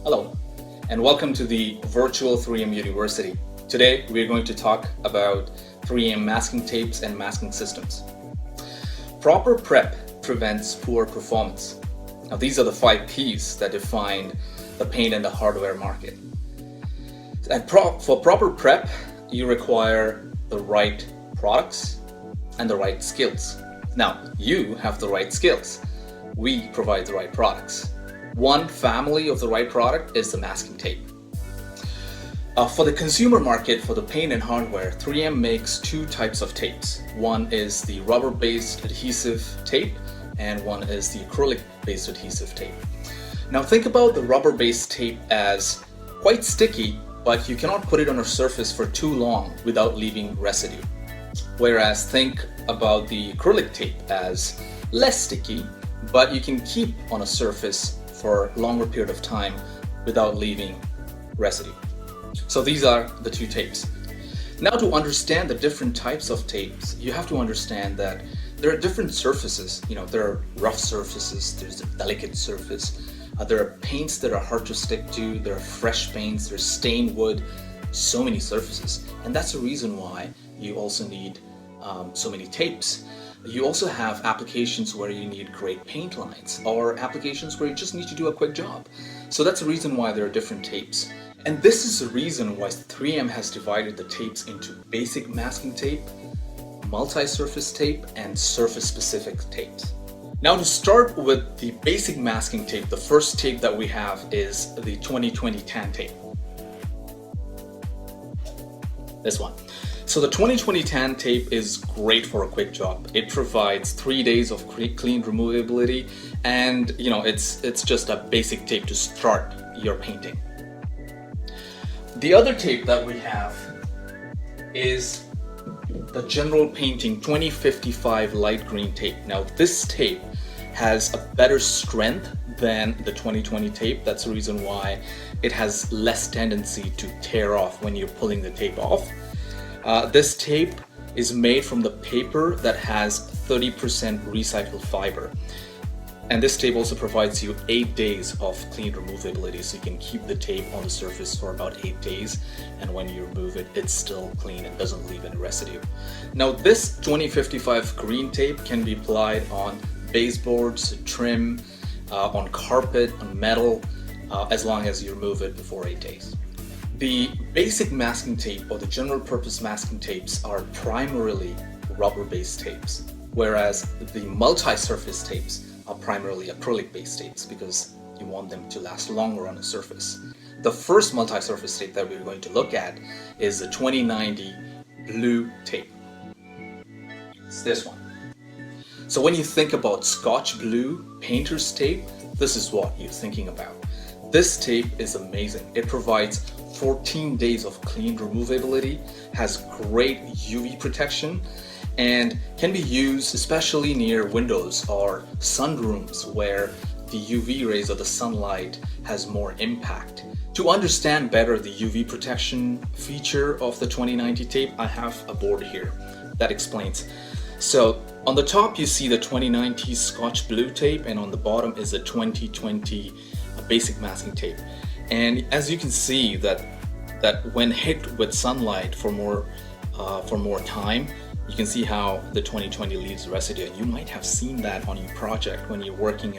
Hello, and welcome to the virtual 3M University. Today, we're going to talk about 3M masking tapes and masking systems. Proper prep prevents poor performance. Now, these are the 5 P's that define the paint and the hardware market. And for proper prep, you require the right products and the right skills. Now, you have the right skills. We provide the right products. One family of the right product is the masking tape. For the consumer market, for the paint and hardware, 3M makes 2 types of tapes. One is the rubber-based adhesive tape, and one is the acrylic-based adhesive tape. Now think about the rubber-based tape as quite sticky, but you cannot put it on a surface for too long without leaving residue. Whereas think about the acrylic tape as less sticky, but you can keep on a surface for a longer period of time without leaving residue. So these are the 2 tapes. Now, to understand the different types of tapes, you have to understand that there are different surfaces. There are rough surfaces, there's a delicate surface, there are paints that are hard to stick to, there are fresh paints, there's stained wood, so many surfaces. And that's the reason why you also need so many tapes. You also have applications where you need great paint lines, or applications where you just need to do a quick job. So that's the reason why there are different tapes. And this is the reason why 3M has divided the tapes into basic masking tape, multi-surface tape, and surface-specific tapes. Now, to start with the basic masking tape, the first tape that we have is the 2020 tan tape. This one. So the 2020 tan tape is great for a quick job. It provides 3 days of clean removability, and it's just a basic tape to start your painting. The other tape that we have is the General Painting 2055 light green tape. Now this tape has a better strength than the 2020 tape. That's the reason why it has less tendency to tear off when you're pulling the tape off. This tape is made from the paper that has 30% recycled fiber. And this tape also provides you 8 days of clean removability, so you can keep the tape on the surface for about 8 days, and when you remove it, it's still clean and doesn't leave any residue. Now this 2055 green tape can be applied on baseboards, trim, on carpet, on metal, as long as you remove it before 8 days. The basic masking tape, or the general purpose masking tapes, are primarily rubber-based tapes, whereas the multi-surface tapes are primarily acrylic-based tapes because you want them to last longer on a surface. The first multi-surface tape that we're going to look at is the 2090 blue tape. It's this one. So when you think about Scotch Blue painter's tape, this is what you're thinking about. This tape is amazing. It provides 14 days of clean removability, has great UV protection, and can be used especially near windows or sunrooms where the UV rays of the sunlight has more impact. To understand better the UV protection feature of the 2090 tape, I have a board here that explains. So on the top you see the 2090 Scotch Blue tape, and on the bottom is the 2020 basic masking tape. And as you can see that when hit with sunlight for more time, you can see how the 2020 leaves residue. You might have seen that on your project when you're working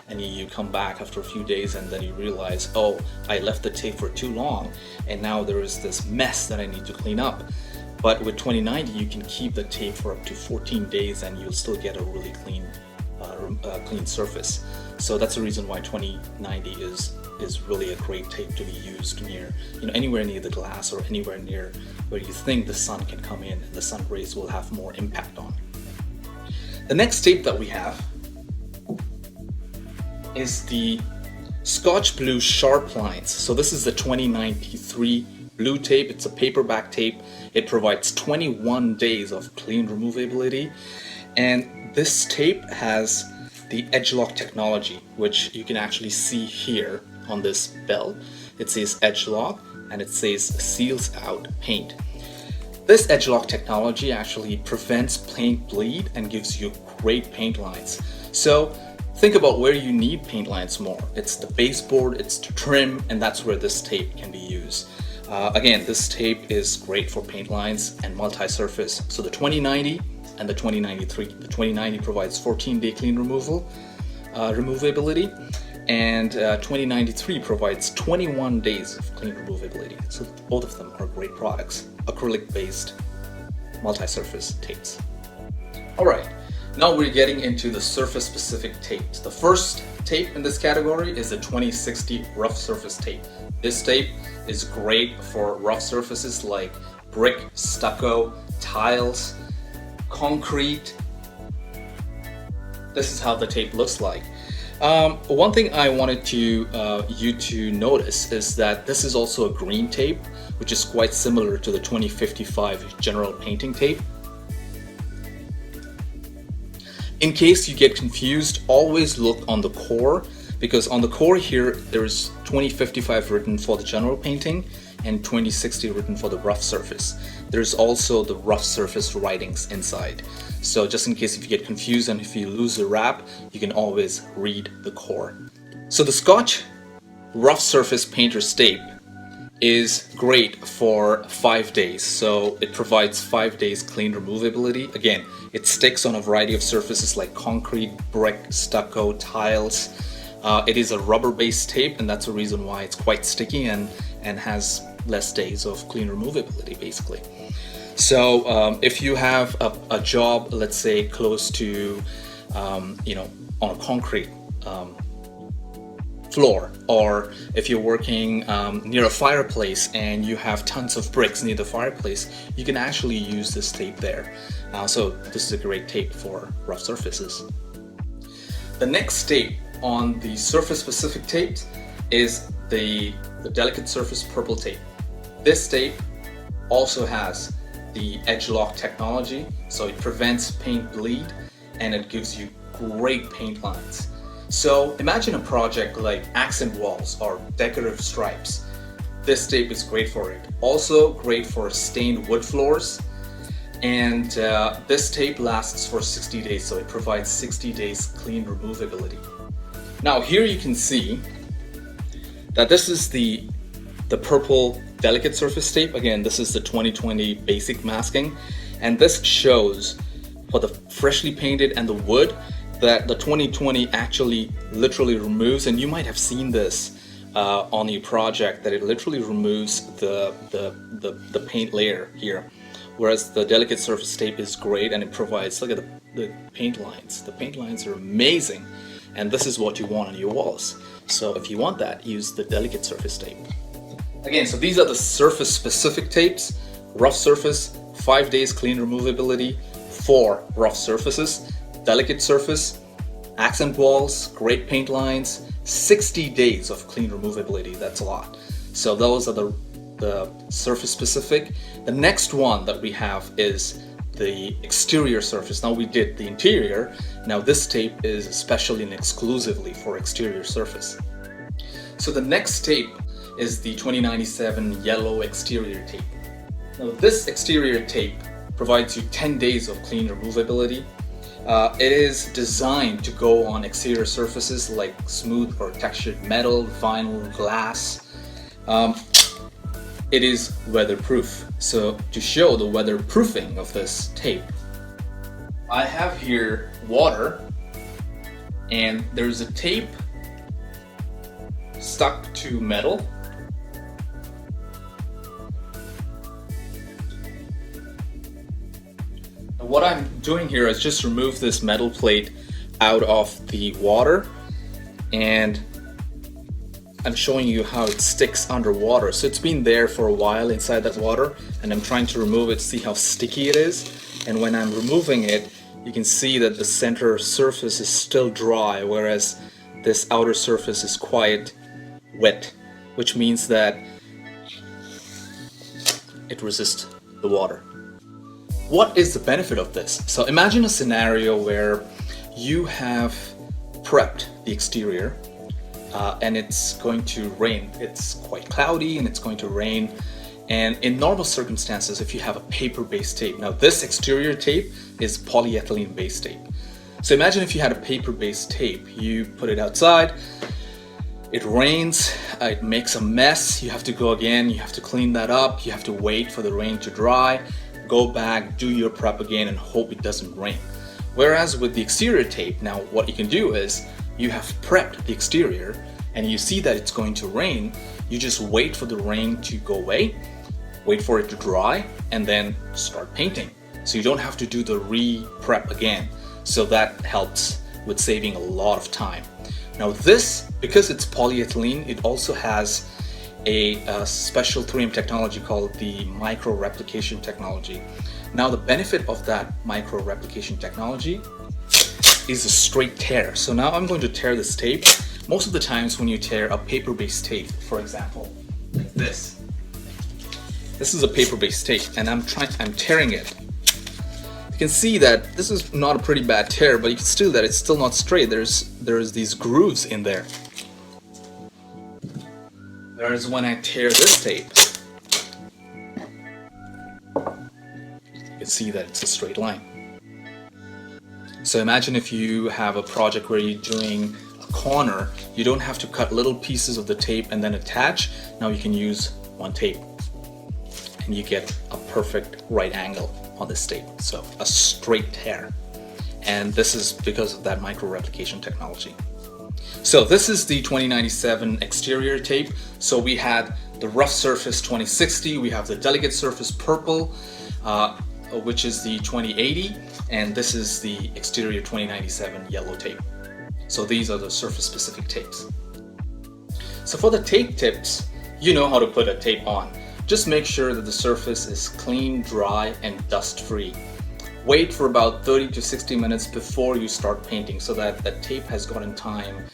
and you come back after a few days and then you realize, oh, I left the tape for too long and now there is this mess that I need to clean up. But with 2090 you can keep the tape for up to 14 days and you'll still get a really clean surface. So that's the reason why 2090 is really a great tape to be used near, anywhere near the glass or anywhere near where you think the sun can come in and the sun rays will have more impact on. The next tape that we have is the Scotch Blue Sharp Lines. So this is the 2093 blue tape. It's a paperback tape. It provides 21 days of clean removability, and this tape has the edge lock technology, which you can actually see here on this bell. It says edge lock and it says seals out paint. This edge lock technology actually prevents paint bleed and gives you great paint lines. So Think about where you need paint lines more. It's the baseboard, it's the trim, and that's where this tape can be used. Again, this tape is great for paint lines and multi-surface. So the 2090 and the 2093. The 2090 provides 14-day clean removability, and 2093 provides 21 days of clean removability. So both of them are great products, acrylic-based multi-surface tapes. All right. Now we're getting into the surface-specific tapes. The first tape in this category is the 2060 rough surface tape. This tape is great for rough surfaces like brick, stucco, tiles, concrete. This is how the tape looks like. One thing I wanted you to notice is that this is also a green tape, which is quite similar to the 2055 general painting tape. In case you get confused, always look on the core, because on the core here there's 2055 written for the general painting and 2060 written for the rough surface. There's also the rough surface writings inside. So just in case if you get confused and if you lose the wrap, you can always read the core. So the Scotch rough surface painter's tape is great for 5 days. So it provides 5 days clean removability. Again, it sticks on a variety of surfaces like concrete, brick, stucco, tiles. It is a rubber-based tape, and that's the reason why it's quite sticky and has less days of clean removability, basically. So if you have a job, let's say close to, on a concrete floor, or if you're working near a fireplace and you have tons of bricks near the fireplace, you can actually use this tape there. So this is a great tape for rough surfaces. The next tape on the surface specific tapes is the delicate surface purple tape. This tape also has the edge lock technology, so it prevents paint bleed and it gives you great paint lines. So imagine a project like accent walls or decorative stripes. This tape is great for it. Also great for stained wood floors. And this tape lasts for 60 days, so it provides 60 days clean removability. Now here you can see that this is the purple delicate surface tape. Again, this is the 2020 basic masking, and this shows for the freshly painted and the wood that the 2020 actually literally removes, and you might have seen this on your project, that it literally removes the paint layer here. Whereas the delicate surface tape is great and it provides, look at the paint lines. The paint lines are amazing, and this is what you want on your walls. So if you want that, use the delicate surface tape. Again, so these are the surface specific tapes. Rough surface, 5 days clean removability for rough surfaces. Delicate surface, accent walls, great paint lines, 60 days of clean removability. That's a lot. So those are the surface specific. The next one that we have is the exterior surface. Now we did the interior. Now this tape is especially and exclusively for exterior surface. So the next tape is the 2097 yellow exterior tape. Now this exterior tape provides you 10 days of clean removability. It is designed to go on exterior surfaces like smooth or textured metal, vinyl, glass. It is weatherproof. So to show the weatherproofing of this tape, I have here water, and there's a tape stuck to metal. What I'm doing here is just remove this metal plate out of the water, and I'm showing you how it sticks underwater. So it's been there for a while inside that water, and I'm trying to remove it, see how sticky it is. And when I'm removing it, you can see that the center surface is still dry, whereas this outer surface is quite wet, which means that it resists the water. What is the benefit of this? So imagine a scenario where you have prepped the exterior and it's going to rain. It's quite cloudy and it's going to rain. And in normal circumstances, if you have a paper-based tape, now this exterior tape is polyethylene-based tape. So imagine if you had a paper-based tape. You put it outside, it rains, it makes a mess, you have to go again, you have to clean that up, you have to wait for the rain to dry, go back, do your prep again, and hope it doesn't rain. Whereas with the exterior tape, now what you can do is you have prepped the exterior and you see that it's going to rain, you just wait for the rain to go away, wait for it to dry, and then start painting. So you don't have to do the re-prep again. So that helps with saving a lot of time. Now this, because it's polyethylene, it also has a special 3M technology called the micro replication technology. Now the benefit of that micro replication technology is a straight tear. So now I'm going to tear this tape. Most of the times when you tear a paper-based tape, for example, like this is a paper-based tape and I'm tearing it. You can see that this is not a pretty bad tear, but you can still that it's still not straight. There's these grooves in there. Whereas when I tear this tape, you can see that it's a straight line. So imagine if you have a project where you're doing a corner, you don't have to cut little pieces of the tape and then attach. Now you can use one tape and you get a perfect right angle on this tape. So a straight tear. And this is because of that micro replication technology. So this is the 2097 exterior tape. So we had the rough surface 2060, we have the delicate surface purple, which is the 2080, and this is the exterior 2097 yellow tape. So these are the surface specific tapes. So for the tape tips, you know how to put a tape on. Just make sure that the surface is clean, dry, and dust free. Wait for about 30 to 60 minutes before you start painting so that the tape has gotten time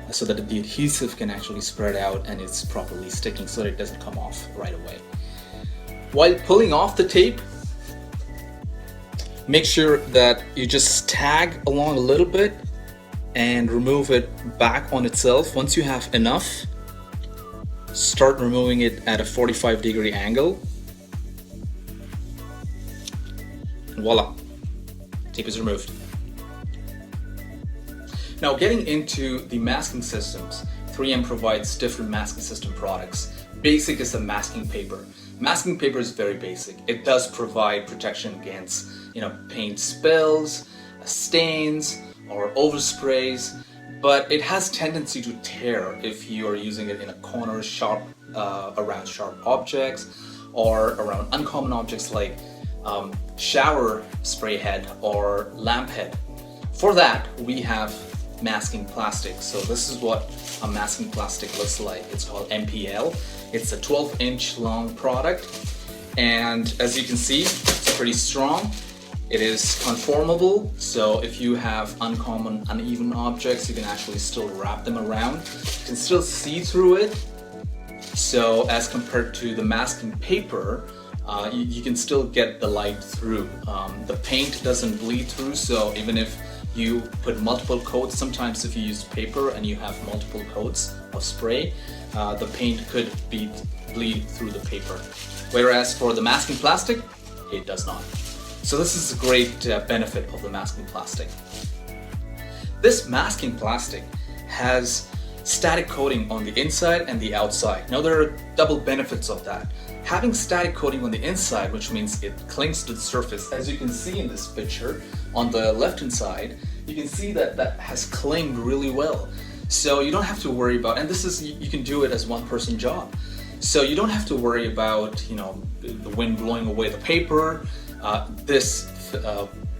so that the adhesive can actually spread out and it's properly sticking so that it doesn't come off right away. While pulling off the tape, make sure that you just tag along a little bit and remove it back on itself. Once you have enough, start removing it at a 45-degree angle. And voila, tape is removed. Now getting into the masking systems, 3M provides different masking system products. Basic is the masking paper. Masking paper is very basic. It does provide protection against, paint spills, stains, or oversprays, but it has tendency to tear if you are using it in a corner, sharp, around sharp objects, or around uncommon objects like shower spray head or lamp head. For that, we have masking plastic. So this is what a masking plastic looks like. It's called MPL. It's a 12-inch long product, and as you can see, it's pretty strong. It is conformable, so if you have uncommon, uneven objects, you can actually still wrap them around. You can still see through it. So as compared to the masking paper, you can still get the light through. The paint doesn't bleed through, so even if you put multiple coats, sometimes if you use paper and you have multiple coats of spray, the paint could bleed through the paper. Whereas for the masking plastic, it does not. So this is a great benefit of the masking plastic. This masking plastic has static coating on the inside and the outside. Now there are double benefits of that. Having static coating on the inside, which means it clings to the surface, as you can see in this picture on the left hand side, you can see that that has clinged really well. So you don't have to worry about, and this is, you can do it as one person job. So you don't have to worry about, the wind blowing away the paper. This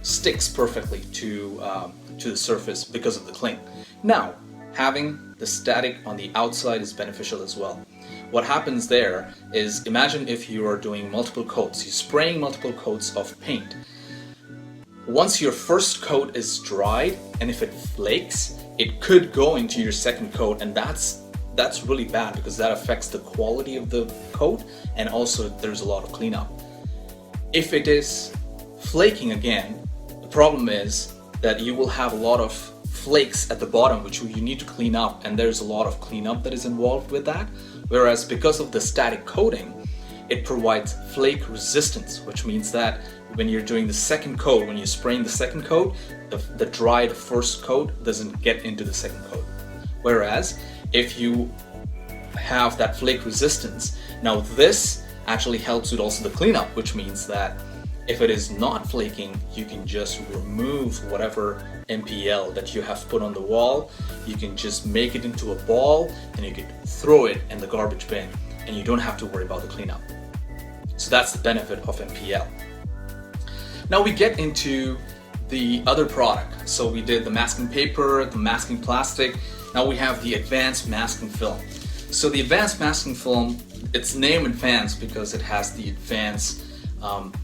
sticks perfectly to the surface because of the cling. Now, having the static on the outside is beneficial as well. What happens there is, imagine if you are doing multiple coats, you're spraying multiple coats of paint. Once your first coat is dried, and if it flakes, it could go into your second coat, and that's really bad because that affects the quality of the coat, and also there's a lot of cleanup. If it is flaking again, the problem is that you will have a lot of flakes at the bottom which you need to clean up, and there's a lot of cleanup that is involved with that. Whereas because of the static coating, it provides flake resistance, which means that when you're doing the second coat, when you're spraying the second coat, the dried first coat doesn't get into the second coat. Whereas if you have that flake resistance, now this actually helps with also the cleanup, which means that if it is not flaking, you can just remove whatever MPL that you have put on the wall. You can just make it into a ball and you can throw it in the garbage bin, and you don't have to worry about the cleanup. So that's the benefit of MPL. Now we get into the other product. So we did the masking paper, the masking plastic. Now we have the advanced masking film. So the advanced masking film, it's named advanced because it has the advanced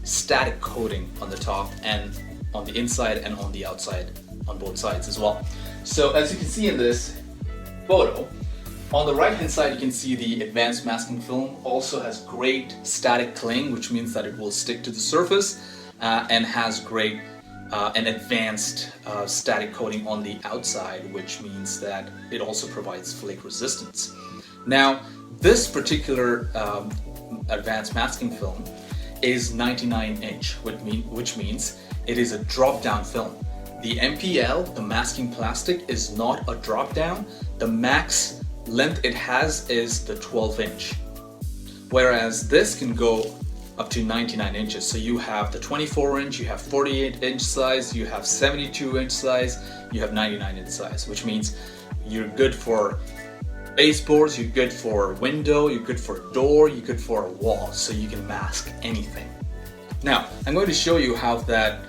static coating on the top and on the inside and on the outside, on both sides as well. So as you can see in this photo, on the right hand side you can see the advanced masking film also has great static cling, which means that it will stick to the surface and has great an advanced static coating on the outside, which means that it also provides flake resistance. Now this particular advanced masking film is 99 inch, which means it is a drop down film. The MPL, the masking plastic, is not a drop down. The max length it has is the 12 inch. Whereas this can go up to 99 inches. So you have the 24 inch, you have 48 inch size, you have 72 inch size, you have 99 inch size, which means you're good for baseboards, you're good for window, you're good for door, you're good for a wall, so you can mask anything. Now, I'm going to show you how that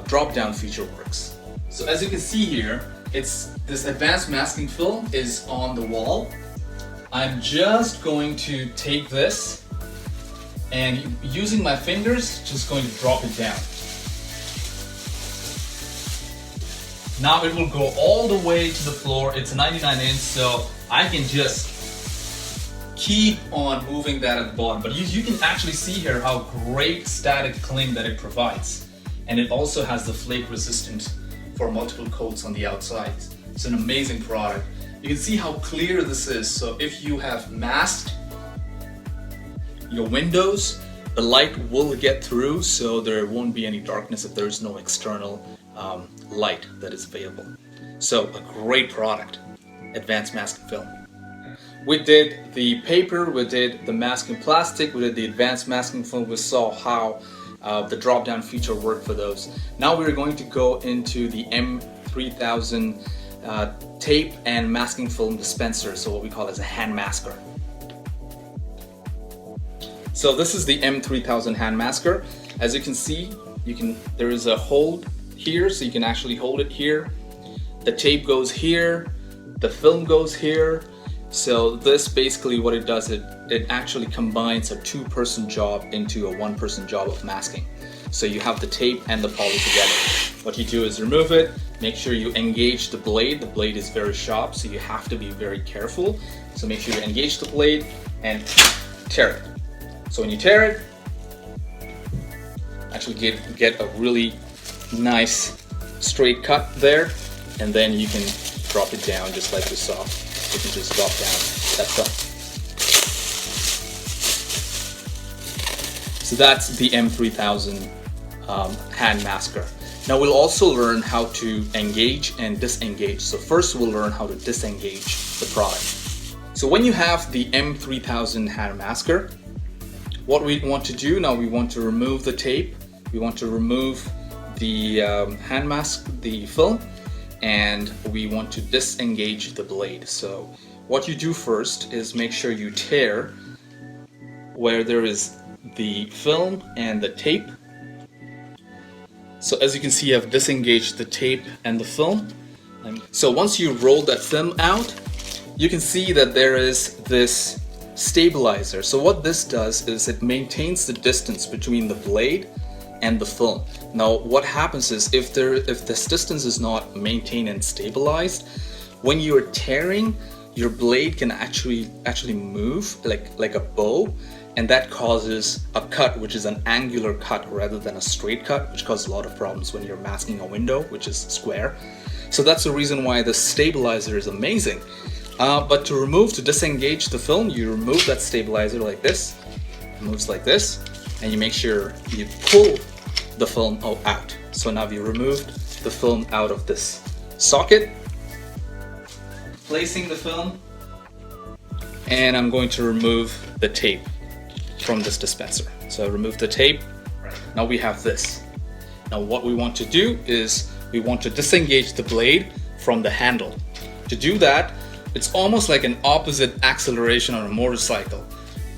drop-down feature works. So as you can see here, it's this advanced masking film is on the wall. I'm just going to take this and using my fingers, just going to drop it down. Now it will go all the way to the floor. It's a 99 inch, so I can just keep on moving that at the bottom. But you can actually see here how great static cling that it provides. And it also has the flake resistance for multiple coats on the outside. It's an amazing product. You can see how clear this is. So if you have masked your windows, the light will get through, so there won't be any darkness if there's no external light that is available. So a great product, advanced masking film. We did the paper, we did the masking plastic, we did the advanced masking film. We saw how the drop down feature worked for those. Now we're going to go into the M3000 tape and masking film dispenser, so what we call as a hand masker. So this is the M3000 hand masker. As you can see, there is a hold here, so you can actually hold it here. The tape goes here, the film goes here. So this basically what it does, it actually combines a two-person job into a one-person job of masking. So you have the tape and the poly together. What you do is remove it, make sure you engage the blade. The blade is very sharp, so you have to be very careful. So make sure you engage the blade and tear it. So when you tear it, actually get a really nice straight cut there, and then you can drop it down just like we saw. You can just drop down that film. So that's the M3000 hand masker. Now we'll also learn how to engage and disengage. So first we'll learn how to disengage the product. So when you have the M3000 hand masker, what we want to do now, we want to remove the tape, we want to remove the hand mask, the film, and we want to disengage the blade. So what you do first is make sure you tear where there is the film and the tape. So as you can see, I've disengaged the tape and the film. So once you roll that film out, you can see that there is this stabilizer. So what this does is it maintains the distance between the blade and the film. Now what happens is if this distance is not maintained and stabilized, when you're tearing, your blade can actually move like a bow, and that causes a cut, which is an angular cut rather than a straight cut, which causes a lot of problems when you're masking a window, which is square. So that's the reason why the stabilizer is amazing. But to disengage the film, you remove that stabilizer like this, It moves like this, and you make sure you pull the film out. So now we removed the film out of this socket, placing the film, and I'm going to remove the tape from this dispenser. So I remove the tape. Now we have this. Now what we want to do is we want to disengage the blade from the handle. To do that, it's almost like an opposite acceleration on a motorcycle.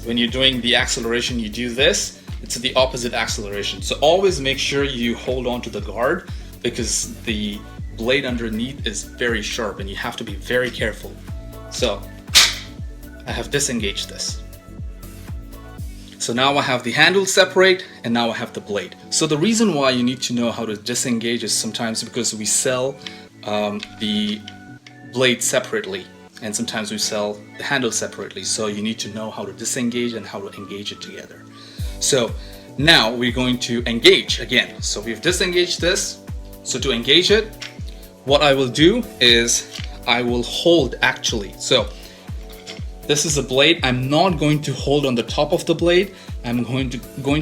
When you're doing the acceleration, you do this, it's the opposite acceleration. So always make sure you hold on to the guard, because the blade underneath is very sharp and you have to be very careful. So I have disengaged this. So now I have the handle separate, and now I have the blade. So the reason why you need to know how to disengage is sometimes because we sell the blade separately, and sometimes we sell the handle separately. So you need to know how to disengage and how to engage it together. So now we're going to engage again. So we've disengaged this. So to engage it, what I will do is I will hold actually. So this is a blade. I'm not going to hold on the top of the blade. I'm going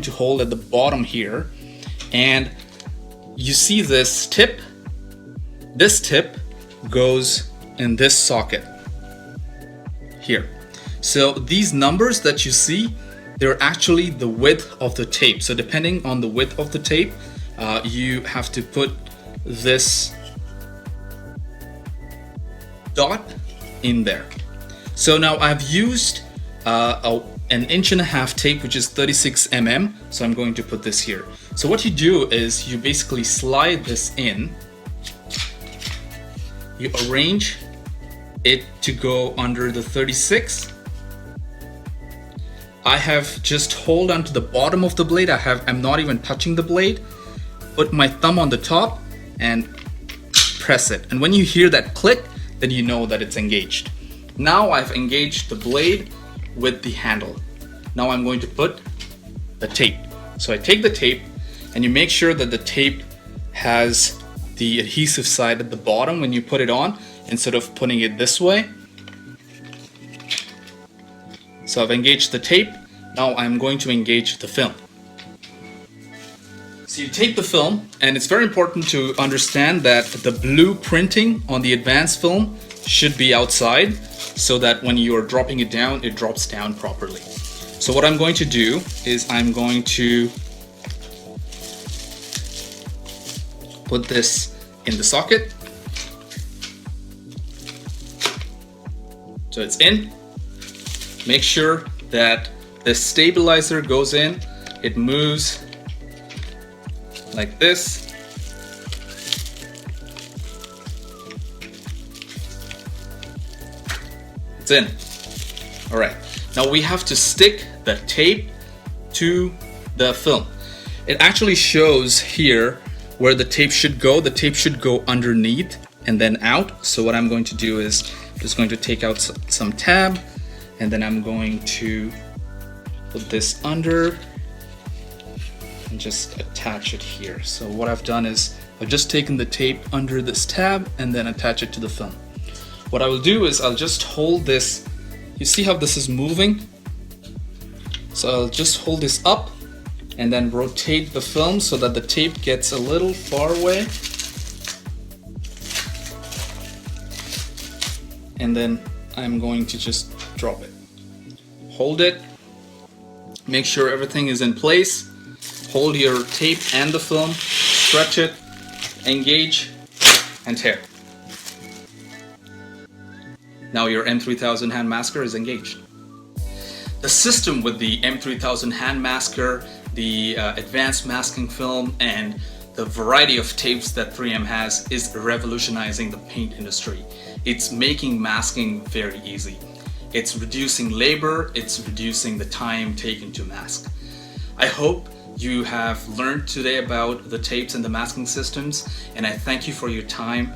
to hold at the bottom here. And you see this tip? This tip goes in this socket here. So these numbers that you see, they're actually the width of the tape. So depending on the width of the tape, you have to put this dot in there. So now I've used an 1.5 inch tape, which is 36 mm. So I'm going to put this here. So what you do is you basically slide this in. You arrange it to go under the 36. I have just hold onto the bottom of the blade. I'm not even touching the blade. Put my thumb on the top and press it. And when you hear that click, then you know that it's engaged. Now I've engaged the blade with the handle. Now I'm going to put the tape. So I take the tape, and you make sure that the tape has the adhesive side at the bottom when you put it on, instead of putting it this way. So I've engaged the tape. Now I'm going to engage the film. So you take the film, and it's very important to understand that the blue printing on the advanced film should be outside, so that when you are dropping it down, it drops down properly. So what I'm going to do is I'm going to put this in the socket. So it's in. Make sure that the stabilizer goes in. It moves like this. It's in. All right. Now we have to stick the tape to the film. It actually shows here where the tape should go. The tape should go underneath and then out. So what I'm going to do is I'm just going to take out some tab, and then I'm going to put this under and just attach it here. So what I've done is I've just taken the tape under this tab and then attach it to the film. What I will do is I'll just hold this. You see how this is moving? So I'll just hold this up and then rotate the film so that the tape gets a little far away. And then I'm going to just drop it. Hold it. Make sure everything is in place. Hold your tape and the film. Stretch it. Engage and tear. Now your M3000 hand masker is engaged. The system with the M3000 hand masker, the advanced masking film, and the variety of tapes that 3M has is revolutionizing the paint industry. It's making masking very easy. It's reducing labor, it's reducing the time taken to mask. I hope you have learned today about the tapes and the masking systems, and I thank you for your time.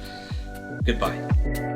Goodbye.